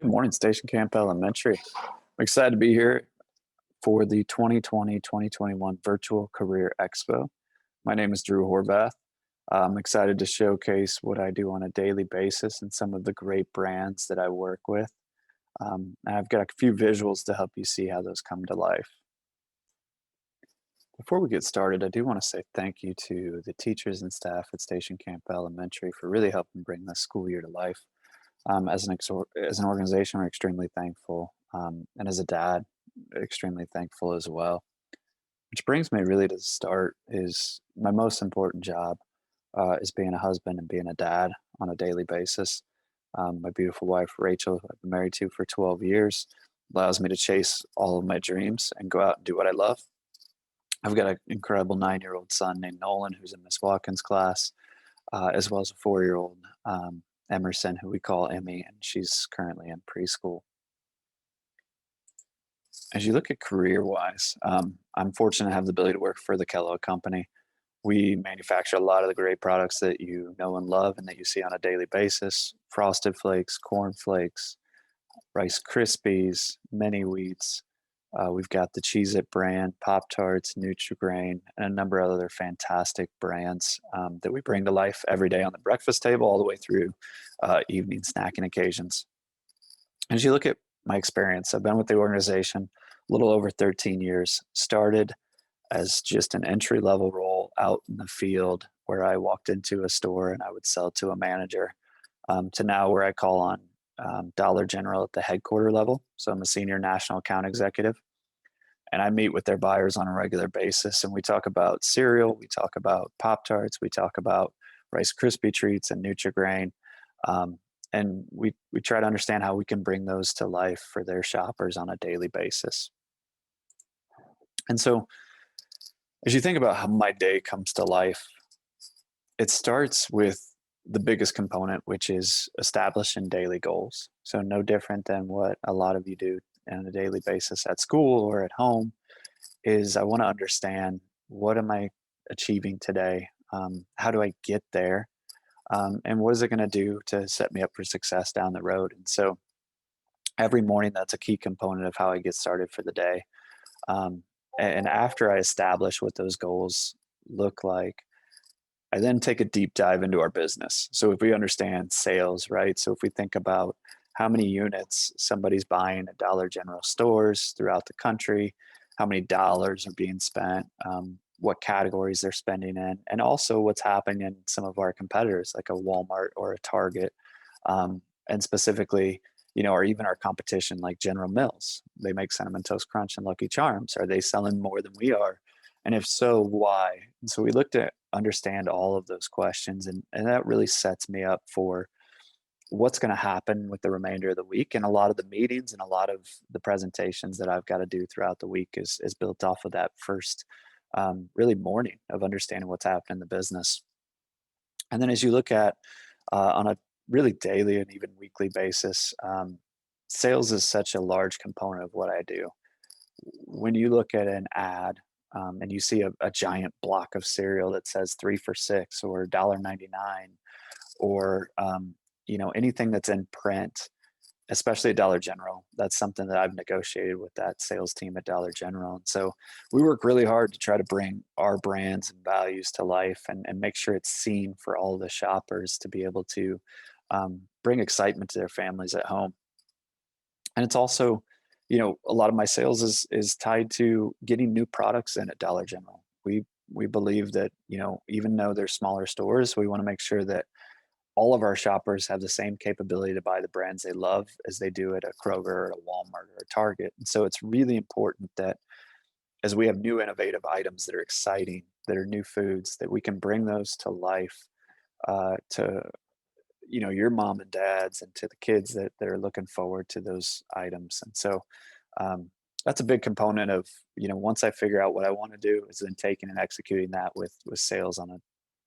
Good morning, Station Camp Elementary. I'm excited to be here for the 2020-2021 Virtual Career Expo. My name is Drew Horvath. I'm excited to showcase what I do on a daily basis and some of the great brands that I work with. And I've got a few visuals to help you see how those come to life. Before we get started, I do want to say thank you to the teachers and staff at Station Camp Elementary for really helping bring this school year to life. As an organization, we're extremely thankful, and as a dad, extremely thankful as well. Which brings me really to the start is my most important job is being a husband and being a dad on a daily basis. My beautiful wife, Rachel, who I've been married to for 12 years, allows me to chase all of my dreams and go out and do what I love. I've got an incredible 9-year-old son named Nolan who's in Miss Watkins' class, as well as a 4-year-old Emerson, who we call Emmy, and she's currently in preschool. As you look at career-wise, I'm fortunate to have the ability to work for the Kellogg Company. We manufacture a lot of the great products that you know and love and that you see on a daily basis: Frosted Flakes, Corn Flakes, Rice Krispies, Mini Wheats. We've got the Cheez-It brand, Pop-Tarts, Nutri-Grain, and a number of other fantastic brands that we bring to life every day on the breakfast table all the way through evening snacking occasions. As you look at my experience, I've been with the organization a little over 13 years. Started as just an entry-level role out in the field where I walked into a store and I would sell to a manager, to now where I call on Dollar General at the headquarter level. So I'm a senior national account executive, and I meet with their buyers on a regular basis. And we talk about cereal, we talk about Pop Tarts, we talk about Rice Krispie treats and Nutri-Grain, and we try to understand how we can bring those to life for their shoppers on a daily basis. And so, as you think about how my day comes to life, it starts with the biggest component, which is establishing daily goals. So no different than what a lot of you do on a daily basis at school or at home, is I want to understand, what am I achieving today? How do I get there? And what is it going to do to set me up for success down the road? And so every morning, that's a key component of how I get started for the day. And after I establish what those goals look like, I then take a deep dive into our business. So if we understand sales, right? So if we think about how many units somebody's buying at Dollar General stores throughout the country, how many dollars are being spent, what categories they're spending in, and also what's happening in some of our competitors like a Walmart or a Target, and specifically, or even our competition like General Mills. They make Cinnamon Toast Crunch and Lucky Charms. Are they selling more than we are? And if so, why? And so we look to understand all of those questions, and that really sets me up for what's going to happen with the remainder of the week. And a lot of the meetings and a lot of the presentations that I've got to do throughout the week is built off of that first really morning of understanding what's happening in the business. And then as you look at on a really daily and even weekly basis, sales is such a large component of what I do. When you look at an ad, and you see a giant block of cereal that says 3 for $6 or $1.99, or anything that's in print, especially at Dollar General, that's something that I've negotiated with that sales team at Dollar General. And so we work really hard to try to bring our brands and values to life, and make sure it's seen for all the shoppers to be able to bring excitement to their families at home. And it's also, a lot of my sales is tied to getting new products in at Dollar General. We believe that, even though they're smaller stores, we want to make sure that all of our shoppers have the same capability to buy the brands they love as they do at a Kroger or a Walmart or a Target. And so it's really important that as we have new innovative items that are exciting, that are new foods, that we can bring those to life, to your mom and dads and to the kids that are looking forward to those items. And so that's a big component of, once I figure out what I want to do, is then taking and executing that with sales on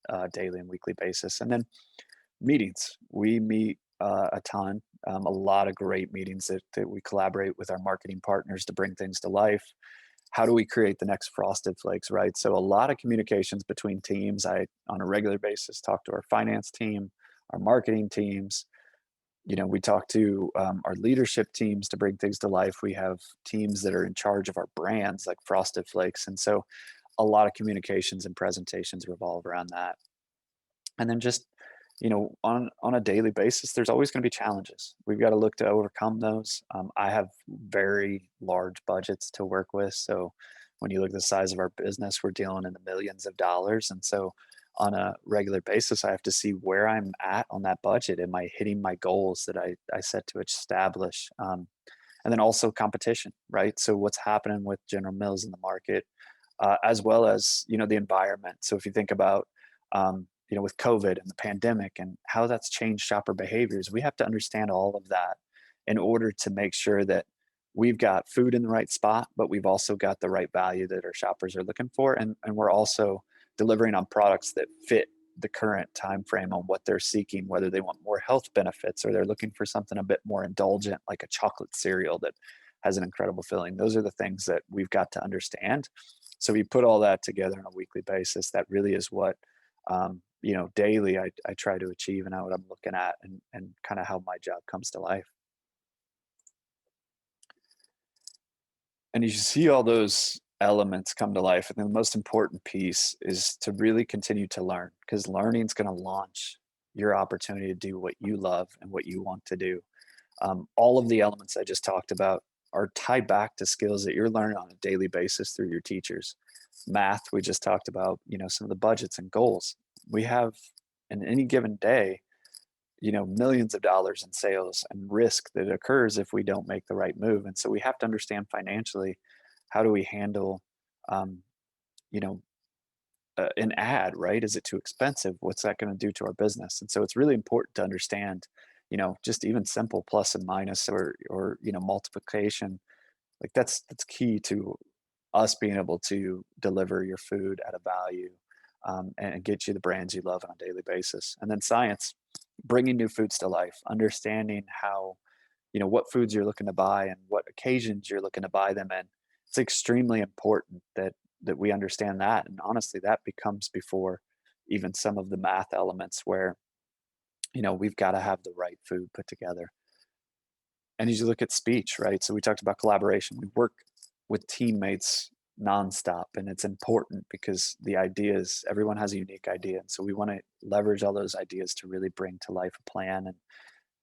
a daily and weekly basis. And then meetings. We meet a ton, a lot of great meetings that we collaborate with our marketing partners to bring things to life. How do we create the next Frosted Flakes, right? So a lot of communications between teams. I, on a regular basis, talk to our finance team, our marketing teams, We talk to our leadership teams to bring things to life. We have teams that are in charge of our brands like Frosted Flakes. And so a lot of communications and presentations revolve around that. And then just, on a daily basis, there's always going to be challenges. We've got to look to overcome those. I have very large budgets to work with. So when you look at the size of our business, we're dealing in the millions of dollars. And so on a regular basis, I have to see where I'm at on that budget. Am I hitting my goals that I set to establish? And then also competition, right? So what's happening with General Mills in the market, as well as the environment. So if you think about with COVID and the pandemic and how that's changed shopper behaviors, we have to understand all of that in order to make sure that we've got food in the right spot, but we've also got the right value that our shoppers are looking for, and we're also delivering on products that fit the current time frame on what they're seeking, whether they want more health benefits or they're looking for something a bit more indulgent, like a chocolate cereal that has an incredible filling. Those are the things that we've got to understand. So we put all that together on a weekly basis. That really is what daily I try to achieve and what I'm looking at, and kind of how my job comes to life. And you see all those elements come to life. And then the most important piece is to really continue to learn, because learning is going to launch your opportunity to do what you love and what you want to do. All of the elements I just talked about are tied back to skills that you're learning on a daily basis through your teachers. Math, we just talked about, some of the budgets and goals. We have in any given day, millions of dollars in sales and risk that occurs if we don't make the right move. And so we have to understand financially, how do we handle, um, you know, an ad, right? Is it too expensive? What's that going to do to our business? And so it's really important to understand, just even simple plus and minus, or multiplication. Like that's key to us being able to deliver your food at a value, and get you the brands you love on a daily basis. And then science, bringing new foods to life, understanding how, what foods you're looking to buy and what occasions you're looking to buy them in. It's extremely important that we understand that. And honestly, that becomes before even some of the math elements where, we've got to have the right food put together. And as you look at speech, right? So we talked about collaboration. We work with teammates nonstop, and it's important because the ideas, everyone has a unique idea. And so we want to leverage all those ideas to really bring to life a plan,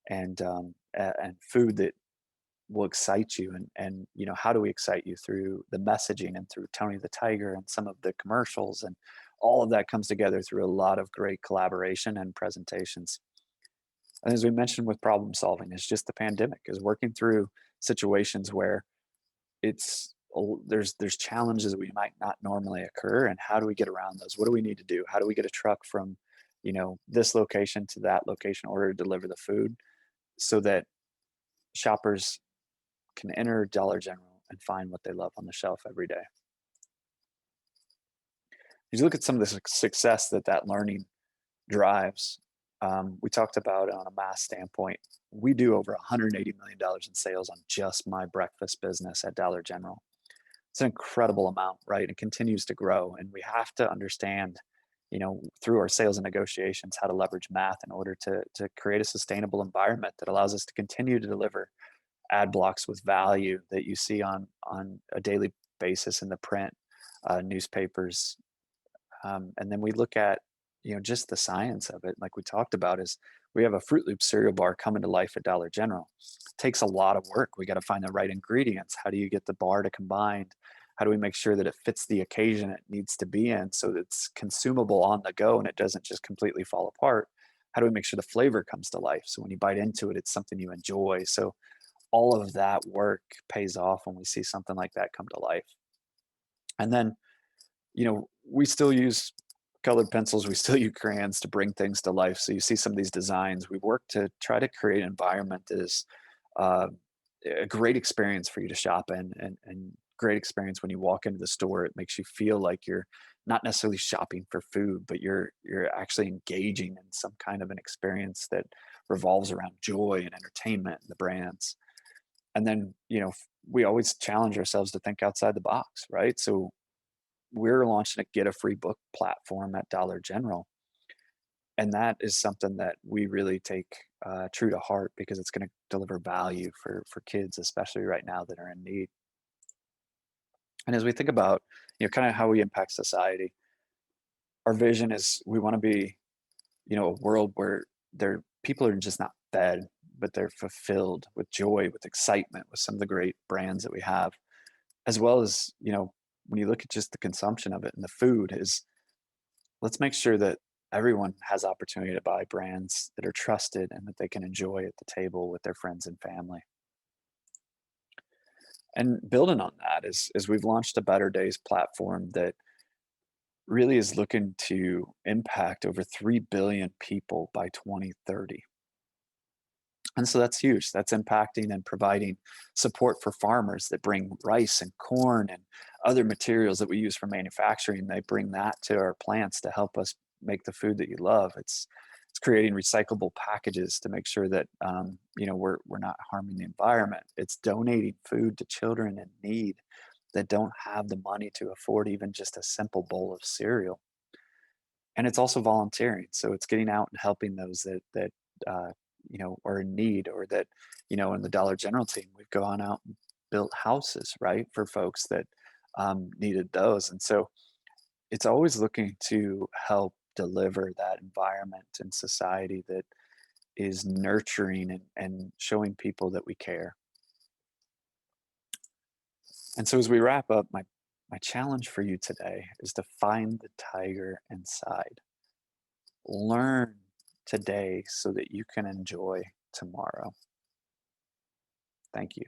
and food that will excite you. And how do we excite you through the messaging and through Tony the Tiger and some of the commercials, and all of that comes together through a lot of great collaboration and presentations. And as we mentioned with problem solving, it's just the pandemic is working through situations where there's challenges that we might not normally occur, and how do we get around those? What do we need to do? How do we get a truck from this location to that location in order to deliver the food, so that shoppers can enter Dollar General and find what they love on the shelf every day? As you look at some of the success that learning drives, we talked about it on a mass standpoint. We do over $180 million in sales on just my breakfast business at Dollar General. It's an incredible amount, right? It continues to grow, and we have to understand, through our sales and negotiations, how to leverage math in order to create a sustainable environment that allows us to continue to deliver ad blocks with value that you see on a daily basis in the print newspapers. And then we look at, just the science of it, like we talked about, is we have a Fruit Loop cereal bar coming to life at Dollar General. It takes a lot of work. We got to find the right ingredients. How do you get the bar to combine? How do we make sure that it fits the occasion it needs to be in, so that it's consumable on the go and it doesn't just completely fall apart? How do we make sure the flavor comes to life, so when you bite into it, it's something you enjoy? So all of that work pays off when we see something like that come to life. And then, we still use colored pencils, we still use crayons to bring things to life. So you see some of these designs, we work to try to create an environment that is uh, a great experience for you to shop in, and great experience when you walk into the store. It makes you feel like you're not necessarily shopping for food, but you're actually engaging in some kind of an experience that revolves around joy and entertainment and the brands. And then, we always challenge ourselves to think outside the box, right? So we're launching a get a free book platform at Dollar General. And that is something that we really take true to heart because it's going to deliver value for kids, especially right now that are in need. And as we think about, kind of how we impact society, our vision is we want to be, a world where people are just not fed, but they're fulfilled with joy, with excitement, with some of the great brands that we have, as well as, when you look at just the consumption of it and the food is let's make sure that everyone has opportunity to buy brands that are trusted and that they can enjoy at the table with their friends and family. And building on that is we've launched a Better Days platform that really is looking to impact over 3 billion people by 2030. And so that's huge. That's impacting and providing support for farmers that bring rice and corn and other materials that we use for manufacturing. They bring that to our plants to help us make the food that you love. It's creating recyclable packages to make sure that we're not harming the environment. It's donating food to children in need that don't have the money to afford even just a simple bowl of cereal. And it's also volunteering, so it's getting out and helping those that are in need, or that, in the Dollar General team, we've gone out and built houses, right, for folks that needed those. And so it's always looking to help deliver that environment and society that is nurturing and showing people that we care. And so as we wrap up, my challenge for you today is to find the tiger inside. Learn today so that you can enjoy tomorrow. Thank you.